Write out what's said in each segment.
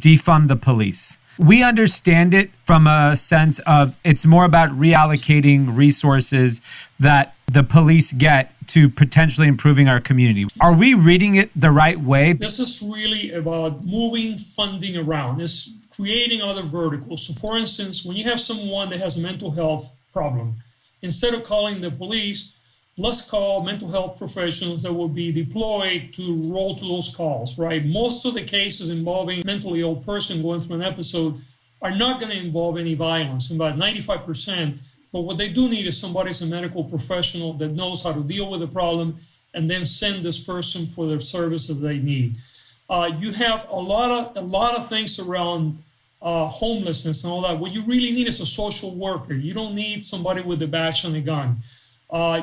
defund the police. We understand it from a sense of it's more about reallocating resources that the police get to potentially improving our community. Are we reading it the right way? This is really about moving funding around. It's creating other verticals. So for instance, when you have someone that has a mental health problem, instead of calling the police, let's call mental health professionals that will be deployed to roll to those calls, right? Most of the cases involving a mentally ill person going through an episode are not going to involve any violence, about 95%. But what they do need is somebody who's a medical professional that knows how to deal with the problem and then send this person for the services they need. You have a lot of things around homelessness and all that. What you really need is a social worker. You don't need somebody with a badge and a gun.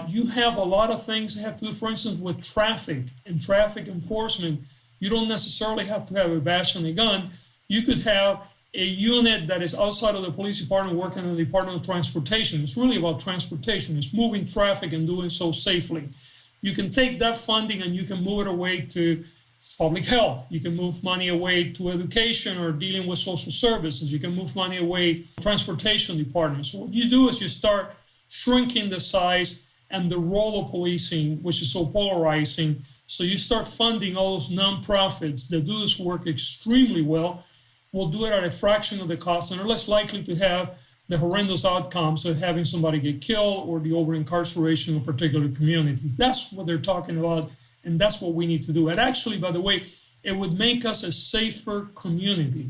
You have a lot of things that have to do, for instance, with traffic and traffic enforcement. You don't necessarily have to have a badge and a gun. You could have a unit that is outside of the police department working in the Department of Transportation. It's really about transportation. It's moving traffic and doing so safely. You can take that funding and you can move it away to public health. You can move money away to education or dealing with social services. You can move money away to transportation departments. So what you do is you start shrinking the size and the role of policing, which is so polarizing. So you start funding all those nonprofits that do this work extremely well. We'll do it at a fraction of the cost and are less likely to have the horrendous outcomes of having somebody get killed or the over-incarceration of particular communities. That's what they're talking about, and that's what we need to do. And actually, by the way, it would make us a safer community